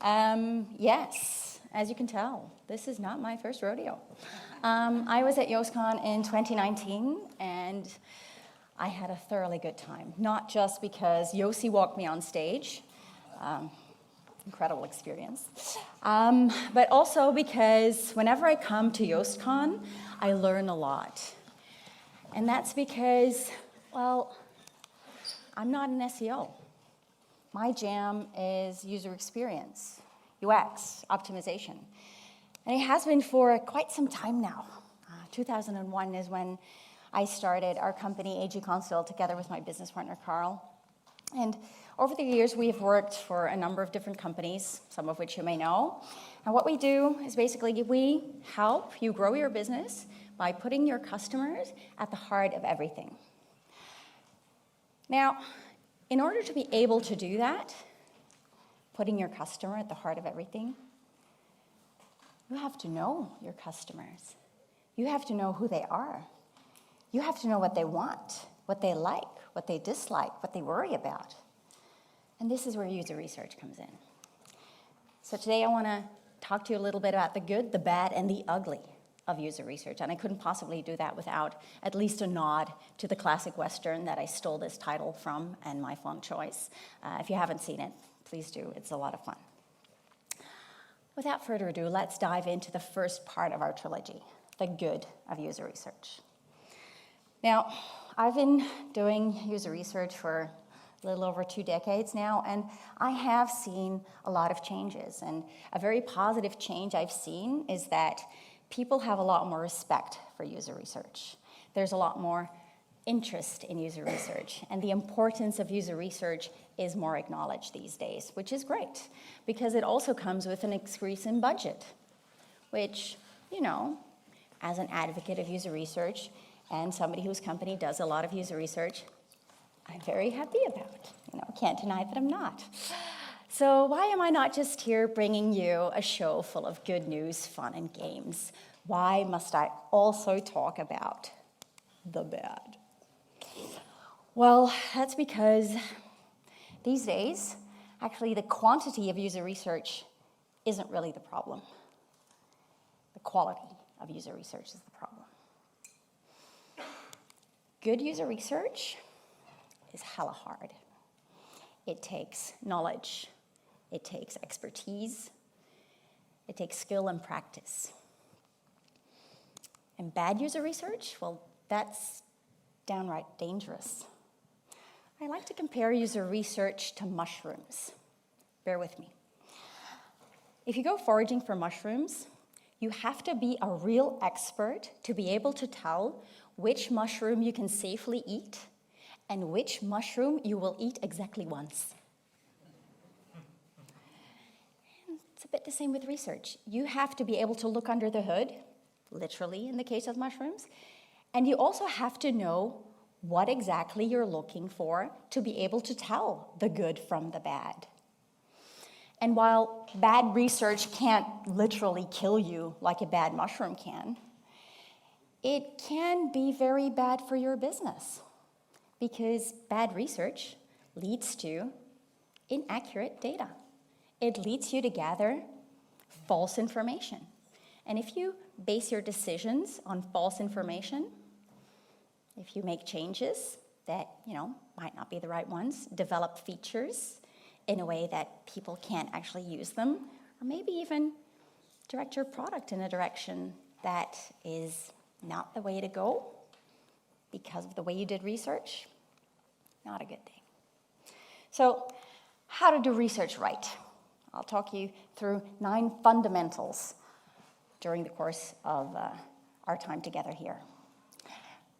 Yes, as you can tell, this is not my first rodeo. I was at YoastCon in 2019, and I had a thoroughly good time. Not just because Yossi walked me on stage, incredible experience, but also because whenever I come to YoastCon, I learn a lot. And that's because, well, I'm not an SEO. My jam is user experience, UX, optimization. And it has been for quite some time now. 2001 is when I started our company, AG Consult, together with my business partner, Carl. And over the years, we have worked for a number of different companies, some of which you may know. And what we do is basically we help you grow your business by putting your customers at the heart of everything. Now, in order to be able to do that, putting your customer at the heart of everything, you have to know your customers. You have to know who they are. You have to know what they want, what they like, what they dislike, what they worry about. And this is where user research comes in. So today I want to talk to you a little bit about the good, the bad, and the ugly of user research. And I couldn't possibly do that without at least a nod to the classic Western that I stole this title from and my font choice. If you haven't seen it, please do. It's a lot of fun. Without further ado, let's dive into the first part of our trilogy, the good of user research. Now, I've been doing user research for a little over 2 decades now, and I have seen a lot of changes. And a very positive change I've seen is that people have a lot more respect for user research. There's a lot more interest in user research, and the importance of user research is more acknowledged these days, which is great, because it also comes with an increase in budget, which, you know, as an advocate of user research and somebody whose company does a lot of user research, I'm very happy about. Can't deny that I'm not. So why am I not just here bringing you a show full of good news, fun, and games? Why must I also talk about the bad? Well, that's because these days, actually, the quantity of user research isn't really the problem. The quality of user research is the problem. Good user research is hella hard. It takes knowledge. It takes expertise. It takes skill and practice. And bad user research, well, that's downright dangerous. I like to compare user research to mushrooms. Bear with me. If you go foraging for mushrooms, you have to be a real expert to be able to tell which mushroom you can safely eat and which mushroom you will eat exactly once. And it's a bit the same with research. You have to be able to look under the hood, literally in the case of mushrooms, and you also have to know what exactly you're looking for to be able to tell the good from the bad. And while bad research can't literally kill you like a bad mushroom can, it can be very bad for your business, because bad research leads to inaccurate data. It leads you to gather false information. And if you base your decisions on false information, if you make changes that, might not be the right ones, develop features in a way that people can't actually use them, or maybe even direct your product in a direction that is not the way to go because of the way you did research, not a good thing. So, how to do research right? I'll talk you through 9 fundamentals during the course of our time together here.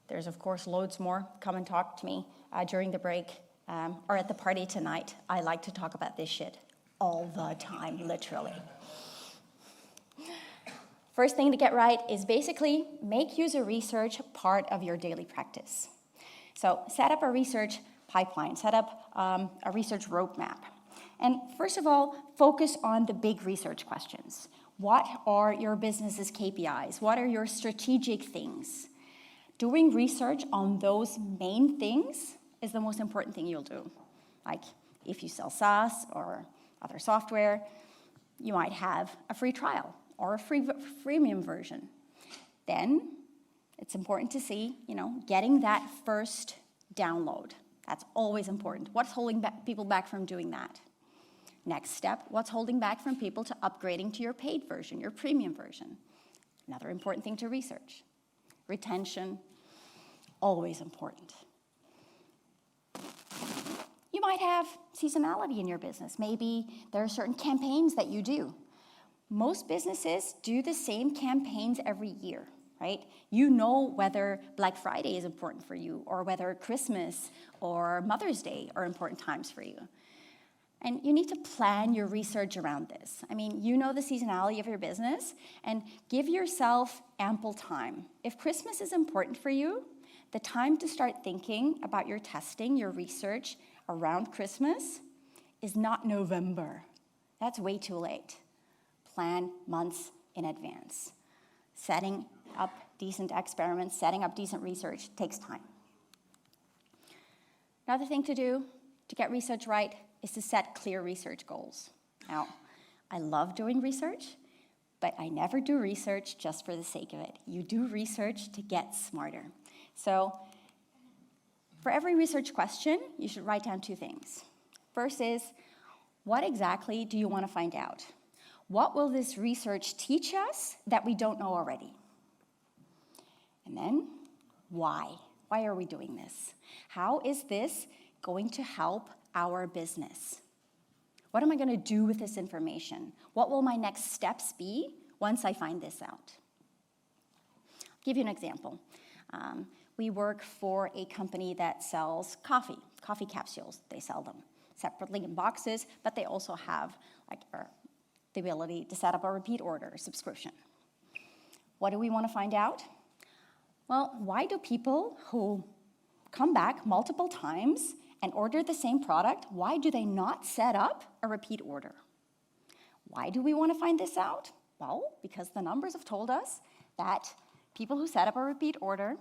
There's, of course, loads more. Come and talk to me during the break or at the party tonight. I like to talk about this shit all the time, literally. First thing to get right is basically make user research part of your daily practice. So set up a research pipeline, set up a research roadmap. And first of all, focus on the big research questions. What are your business's KPIs? What are your strategic things? Doing research on those main things is the most important thing you'll do. Like if you sell SaaS or other software, You might have a free trial or a freemium version. Then it's important to see, getting that first download. That's always important. What's holding people back from doing that? Next step, what's holding back from people to upgrading to your paid version, your premium version? Another important thing to research. Retention, always important. You might have seasonality in your business. Maybe there are certain campaigns that you do. Most businesses do the same campaigns every year, right? You know whether Black Friday is important for you, or whether Christmas or Mother's Day are important times for you. And you need to plan your research around this. You know the seasonality of your business, and give yourself ample time. If Christmas is important for you, the time to start thinking about your testing, your research around Christmas is not November. That's way too late. Plan months in advance. Setting up decent experiments, setting up decent research takes time. Another thing to do to get research right is to set clear research goals. Now, I love doing research, but I never do research just for the sake of it. You do research to get smarter. So, for every research question, you should write down 2 things. First is, what exactly do you want to find out? What will this research teach us that we don't know already? And then, why? Why are we doing this? How is this going to help our business? What am I going to do with this information? What will my next steps be once I find this out? I'll give you an example. We work for a company that sells coffee capsules. They sell them separately in boxes, but they also have the ability to set up a repeat order subscription. What do we want to find out? Well, why do people who come back multiple times and order the same product, why do they not set up a repeat order? Why do we want to find this out? Well, because the numbers have told us that people who set up a repeat order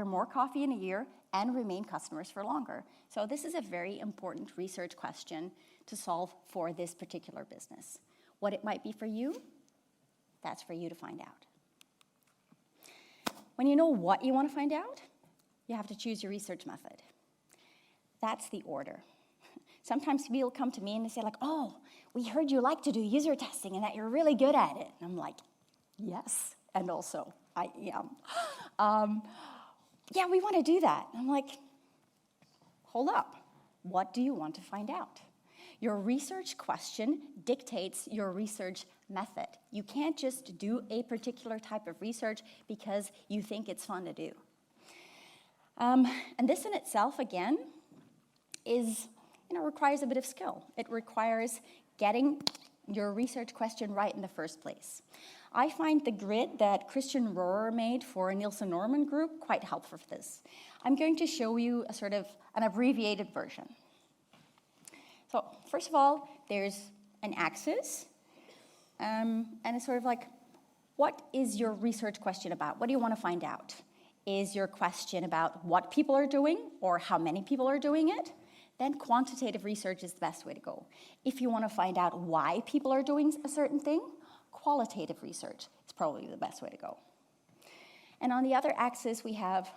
more coffee in a year and remain customers for longer. So this is a very important research question to solve for this particular business. What it might be for you, that's for you to find out. When you know what you want to find out, you have to choose your research method. That's the order. Sometimes people come to me and they say oh, we heard you like to do user testing and that you're really good at it. And I'm like, yes, and also I am. Yeah, we want to do that. And I'm like, hold up. What do you want to find out? Your research question dictates your research method. You can't just do a particular type of research because you think it's fun to do. And this in itself, again, requires a bit of skill. It requires getting your research question right in the first place. I find the grid that Christian Rohrer made for Nielsen Norman Group quite helpful for this. I'm going to show you an abbreviated version. So first of all, there's an axis, and it's what is your research question about? What do you want to find out? Is your question about what people are doing or how many people are doing it? Then quantitative research is the best way to go. If you want to find out why people are doing a certain thing, qualitative research is probably the best way to go. And on the other axis, we have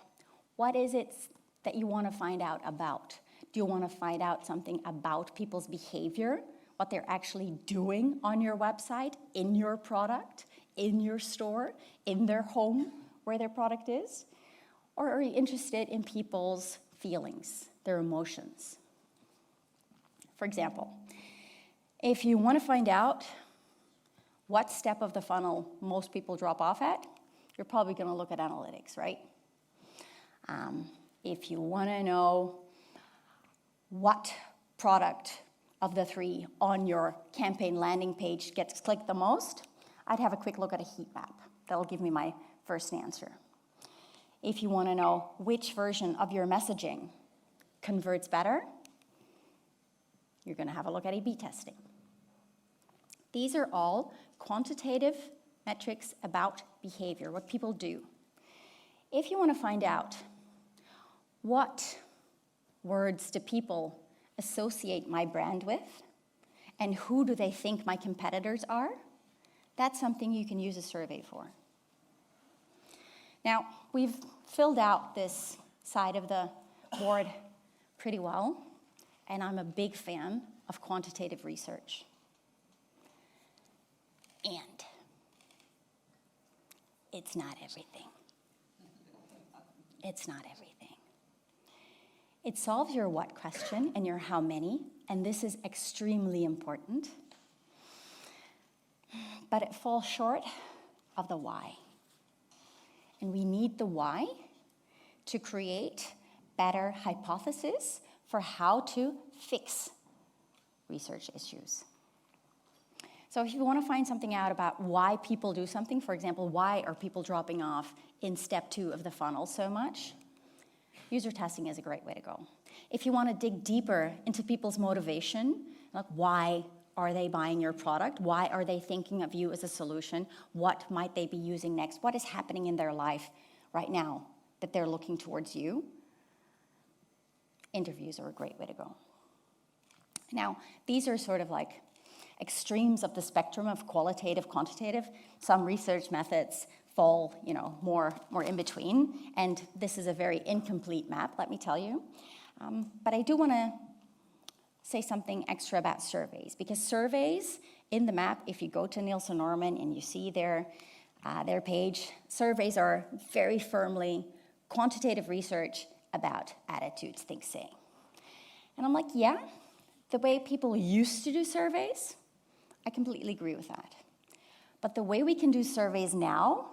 what is it that you want to find out about? Do you want to find out something about people's behavior, what they're actually doing on your website, in your product, in your store, in their home, where their product is? Or are you interested in people's feelings, their emotions? For example, if you want to find out what step of the funnel most people drop off at, you're probably going to look at analytics, right? If you want to know what product of the 3 on your campaign landing page gets clicked the most, I'd have a quick look at a heat map. That'll give me my first answer. If you want to know which version of your messaging converts better, you're going to have a look at A/B testing. These are all quantitative metrics about behavior, what people do. If you want to find out what words do people associate my brand with, and who do they think my competitors are, that's something you can use a survey for. Now, we've filled out this side of the board pretty well, and I'm a big fan of quantitative research. And it's not everything. It's not everything. It solves your what question and your how many, and this is extremely important, but it falls short of the why. And we need the why to create better hypotheses for how to fix research issues. So if you want to find something out about why people do something, for example, why are people dropping off in step 2 of the funnel so much, user testing is a great way to go. If you want to dig deeper into people's motivation, like why are they buying your product? Why are they thinking of you as a solution? What might they be using next? What is happening in their life right now that they're looking towards you? Interviews are a great way to go. Now, these are sort of like extremes of the spectrum of qualitative, quantitative. Some research methods fall, more in between, and this is a very incomplete map, let me tell you. But I do want to say something extra about surveys, because surveys in the map, if you go to Nielsen Norman and you see their page, surveys are very firmly quantitative research about attitudes, think, saying. And I'm like, yeah, the way people used to do surveys, I completely agree with that. But the way we can do surveys now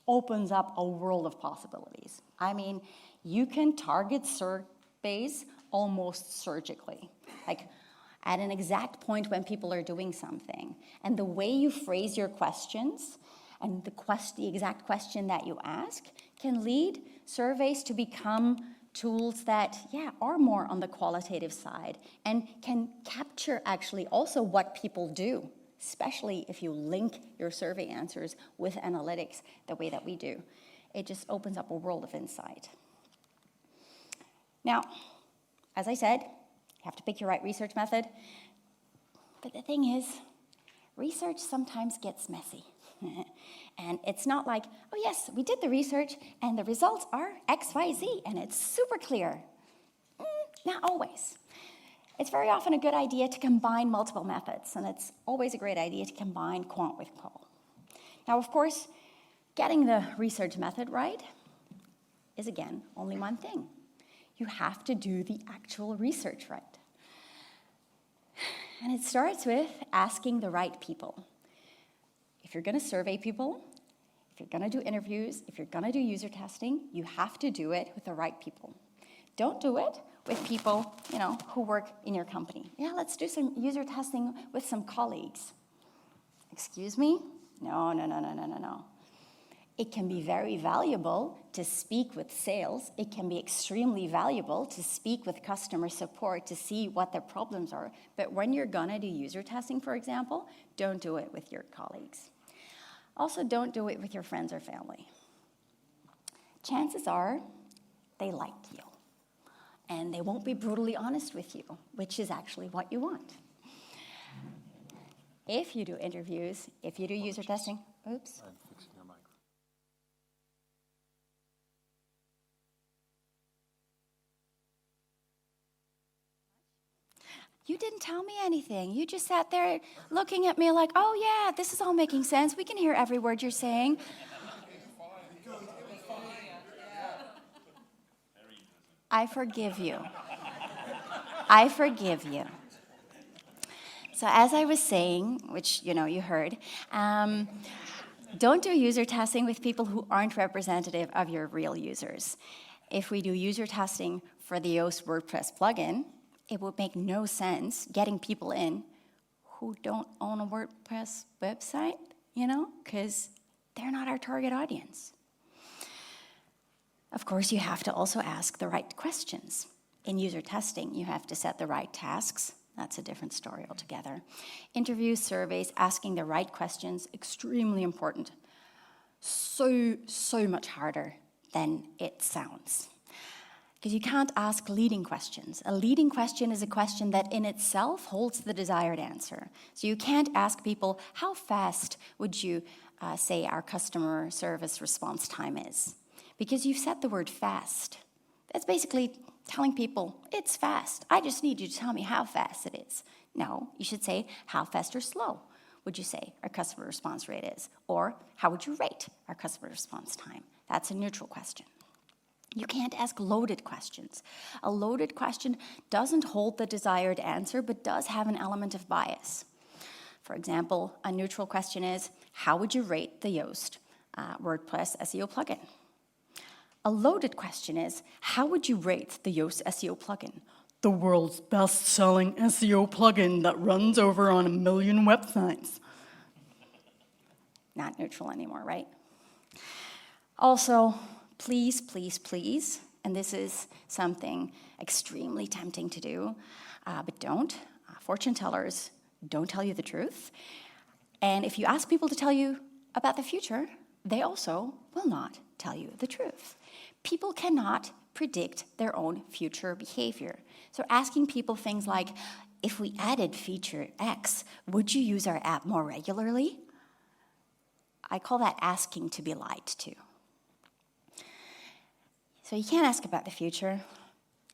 opens up a world of possibilities. I mean, you can target surveys almost surgically, like at an exact point when people are doing something. And the way you phrase your questions and the exact question that you ask can lead surveys to become tools that, are more on the qualitative side and can capture actually also what people do, especially if you link your survey answers with analytics the way that we do. It just opens up a world of insight. Now, as I said, you have to pick your right research method. But the thing is, research sometimes gets messy. And it's not like, oh yes, we did the research and the results are X, Y, Z, and it's super clear. Not always. It's very often a good idea to combine multiple methods, and it's always a great idea to combine quant with qual. Now, of course, getting the research method right is, again, only one thing. You have to do the actual research right. And it starts with asking the right people. If you're going to survey people, if you're going to do interviews, if you're going to do user testing, you have to do it with the right people. Don't do it with people, who work in your company. Yeah, let's do some user testing with some colleagues. Excuse me? No. It can be very valuable to speak with sales. It can be extremely valuable to speak with customer support to see what their problems are. But when you're going to do user testing, for example, don't do it with your colleagues. Also, don't do it with your friends or family. Chances are they like you, and they won't be brutally honest with you, which is actually what you want. If you do interviews, if you do user testing, oops. I'm fixing your mic. You didn't tell me anything. You just sat there looking at me like, oh yeah, this is all making sense. We can hear every word you're saying. I forgive you. I forgive you. So as I was saying, which, you heard, don't do user testing with people who aren't representative of your real users. If we do user testing for the Yoast WordPress plugin, it would make no sense getting people in who don't own a WordPress website, because they're not our target audience. Of course, you have to also ask the right questions. In user testing, you have to set the right tasks. That's a different story altogether. Interviews, surveys, asking the right questions, extremely important. So much harder than it sounds. Because you can't ask leading questions. A leading question is a question that in itself holds the desired answer. So you can't ask people, how fast would you say our customer service response time is? Because you've said the word fast. That's basically telling people, it's fast. I just need you to tell me how fast it is. No, you should say, how fast or slow would you say our customer response rate is? Or how would you rate our customer response time? That's a neutral question. You can't ask loaded questions. A loaded question doesn't hold the desired answer, but does have an element of bias. For example, a neutral question is, how would you rate the Yoast WordPress SEO plugin? A loaded question is, how would you rate the Yoast SEO plugin? The world's best-selling SEO plugin that runs over on 1 million websites. Not neutral anymore, right? Also, please, please, please, and this is something extremely tempting to do, but don't. Fortune tellers don't tell you the truth. And if you ask people to tell you about the future, they also will not tell you the truth. People cannot predict their own future behavior. So asking people things like, if we added feature X, would you use our app more regularly? I call that asking to be lied to. So you can't ask about the future,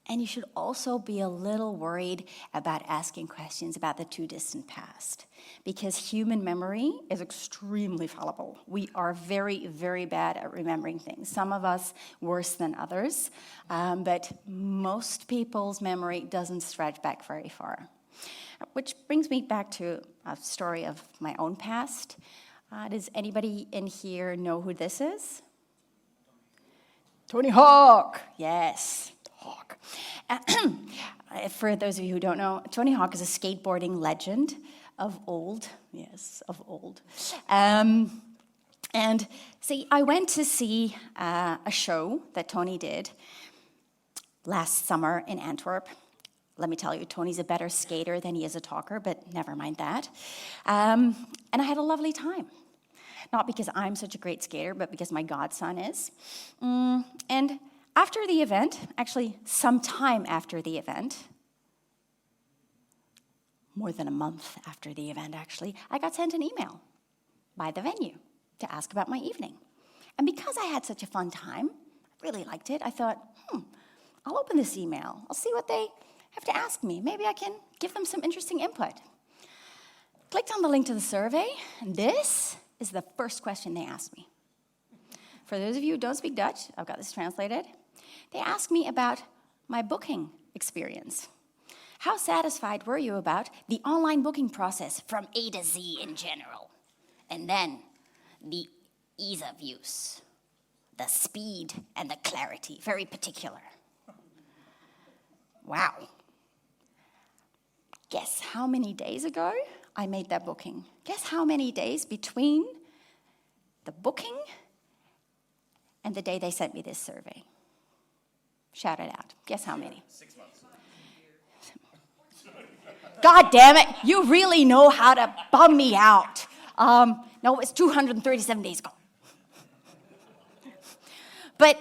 and you should also be a little worried about asking questions about the too distant past, because human memory is extremely fallible. We are very, very bad at remembering things. Some of us worse than others, but most people's memory doesn't stretch back very far. Which brings me back to a story of my own past. Does anybody in here know who this is? Tony Hawk, yes, Hawk. For those of you who don't know, Tony Hawk is a skateboarding legend of old, yes, of old. And see, I went to see a show that Tony did last summer in Antwerp. Let me tell you, Tony's a better skater than he is a talker, but never mind that. And I had a lovely time. Not because I'm such a great skater, but because my godson is. And after the event, actually sometime after the event, more than a month after the event actually, I got sent an email by the venue to ask about my evening. And because I had such a fun time, I really liked it, I thought, I'll open this email. I'll see what they have to ask me. Maybe I can give them some interesting input. Clicked on the link to the survey, and this is the first question they asked me. For those of you who don't speak Dutch, I've got this translated. They asked me about my booking experience. How satisfied were you about the online booking process from A to Z in general? And then the ease of use, the speed and the clarity, very particular. Wow. Guess how many days ago I made that booking? Guess how many days between the booking and the day they sent me this survey? Shout it out. Guess how many? 6 months. God damn it, you really know how to bum me out. No, it's 237 days ago. But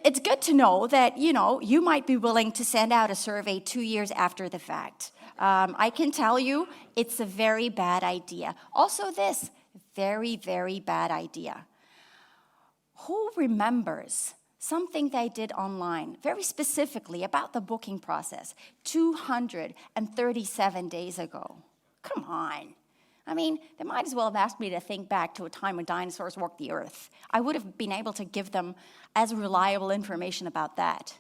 it's good to know that, you might be willing to send out a survey 2 years after the fact. I can tell you it's a very bad idea. Also this, very, very bad idea. Who remembers something they did online, very specifically about the booking process, 237 days ago? Come on. I mean, they might as well have asked me to think back to a time when dinosaurs walked the earth. I would have been able to give them as reliable information about that.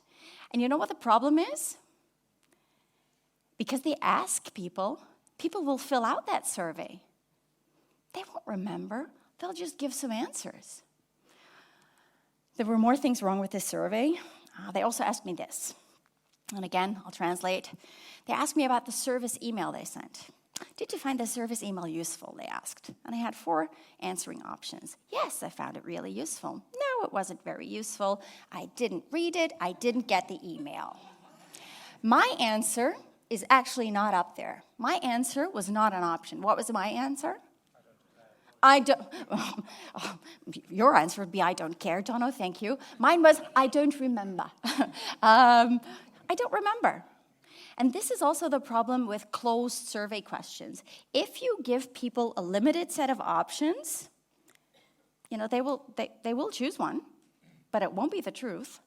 And you know what the problem is? Because they ask people will fill out that survey. They won't remember. They'll just give some answers. There were more things wrong with this survey. They also asked me this. And again, I'll translate. They asked me about the service email they sent. Did you find the service email useful, they asked. And I had 4 answering options. Yes, I found it really useful. No, it wasn't very useful. I didn't read it. I didn't get the email. My answer is actually not up there. My answer was not an option. What was my answer? I don't, your answer would be, I don't care, Jono, thank you. Mine was, I don't remember. I don't remember. And this is also the problem with closed survey questions. If you give people a limited set of options, they will choose one, but it won't be the truth.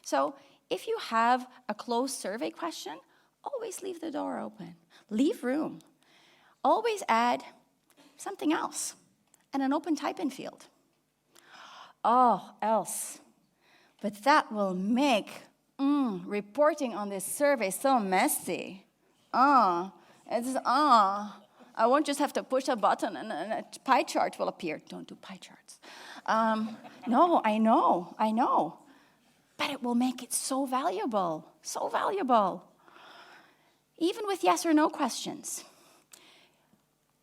So if you have a closed survey question, always leave the door open. Leave room. Always add something else and an open type-in field. Oh, else. But that will make reporting on this survey so messy. I won't just have to push a button and a pie chart will appear. Don't do pie charts. No, I know. But it will make it so valuable, so valuable. Even with yes or no questions.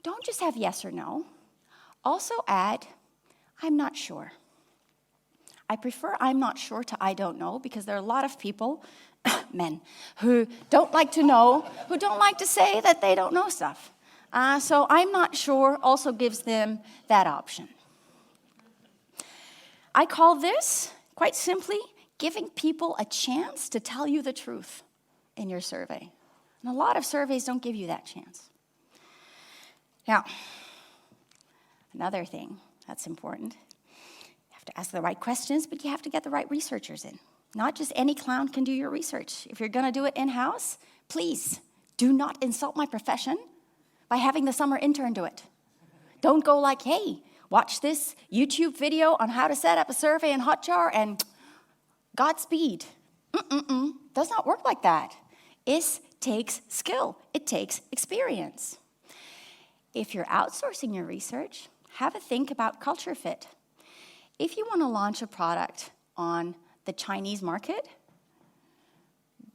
Don't just have yes or no. Also add, I'm not sure. I prefer I'm not sure to I don't know because there are a lot of people, men, who don't like to know, who don't like to say that they don't know stuff. So I'm not sure also gives them that option. I call this, quite simply, giving people a chance to tell you the truth in your survey. And a lot of surveys don't give you that chance. Now, another thing that's important, you have to ask the right questions, but you have to get the right researchers in. Not just any clown can do your research. If you're going to do it in-house, please do not insult my profession by having the summer intern do it. Don't go like, hey, watch this YouTube video on how to set up a survey in Hotjar and Godspeed. Does not work like that. It takes skill. It takes experience. If you're outsourcing your research, have a think about culture fit. If you want to launch a product on the Chinese market,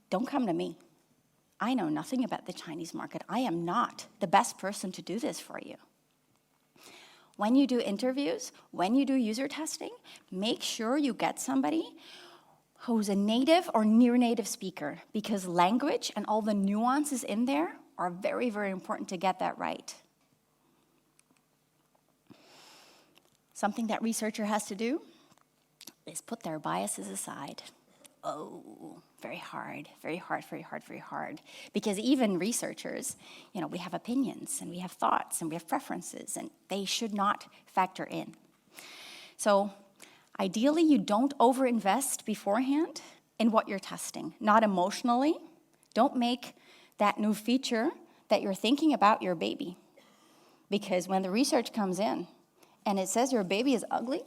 don't come to me. I know nothing about the Chinese market. I am not the best person to do this for you. When you do interviews, when you do user testing, make sure you get somebody who's a native or near native speaker, because language and all the nuances in there are very, very important to get that right. Something that researcher has to do is put their biases aside. Oh, very hard. Because even researchers, we have opinions and we have thoughts and we have preferences, and they should not factor in. So ideally, you don't overinvest beforehand in what you're testing, not emotionally. Don't make that new feature that you're thinking about your baby. Because when the research comes in and it says your baby is ugly,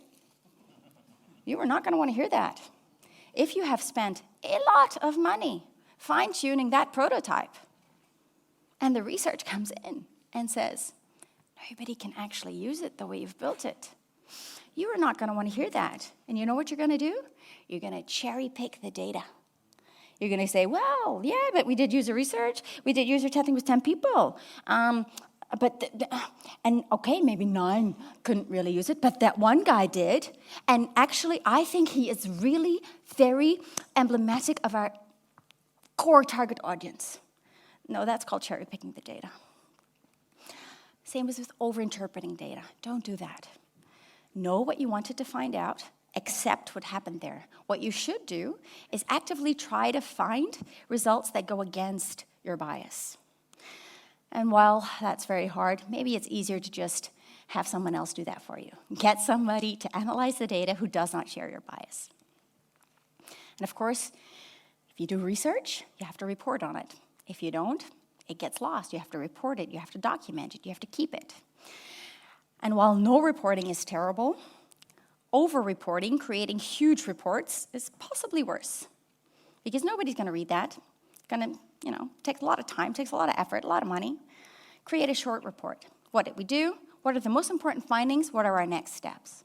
you are not going to want to hear that. If you have spent a lot of money fine-tuning that prototype, and the research comes in and says, nobody can actually use it the way you've built it, you are not going to want to hear that. And you know what you're going to do? You're going to cherry-pick the data. You're going to say, well, yeah, but we did user research. We did user testing with 10 people. Okay, maybe 9 couldn't really use it, but that one guy did. And actually, I think he is really very emblematic of our core target audience. No, that's called cherry-picking the data. Same as with over-interpreting data. Don't do that. Know what you wanted to find out, accept what happened there. What you should do is actively try to find results that go against your bias. And while that's very hard, maybe it's easier to just have someone else do that for you. Get somebody to analyze the data who does not share your bias. And of course, if you do research, you have to report on it. If you don't, it gets lost. You have to report it. You have to document it. You have to keep it. And while no reporting is terrible, over-reporting, creating huge reports, is possibly worse. Because nobody's going to read that. It's going to, take a lot of time, takes a lot of effort, a lot of money. Create a short report. What did we do? What are the most important findings? What are our next steps?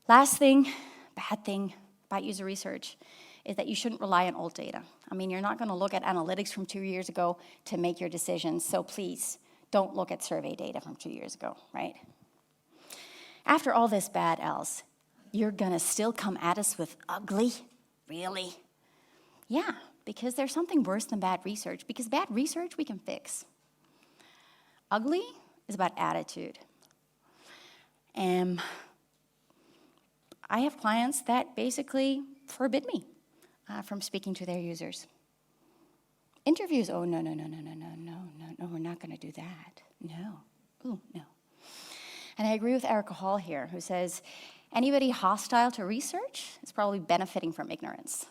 Last thing, bad thing about user research is that you shouldn't rely on old data. You're not going to look at analytics from 2 years ago to make your decisions, so please don't look at survey data from 2 years ago, right? After all this bad else, you're going to still come at us with ugly? Really? Yeah, because there's something worse than bad research, because bad research we can fix. Ugly? is about attitude. I have clients that basically forbid me from speaking to their users. Interviews, oh, no, we're not going to do that. No. Ooh, no. And I agree with Erica Hall here, who says, anybody hostile to research is probably benefiting from ignorance.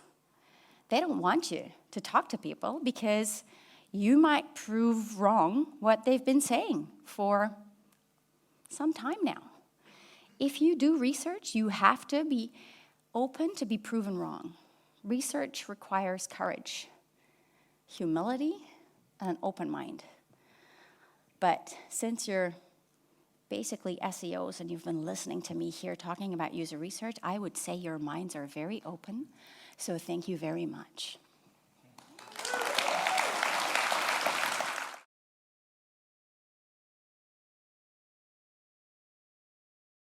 They don't want you to talk to people because you might prove wrong what they've been saying for some time now. If you do research, you have to be open to be proven wrong. Research requires courage, humility, and an open mind. But since you're basically SEOs and you've been listening to me here talking about user research, I would say your minds are very open. So thank you very much.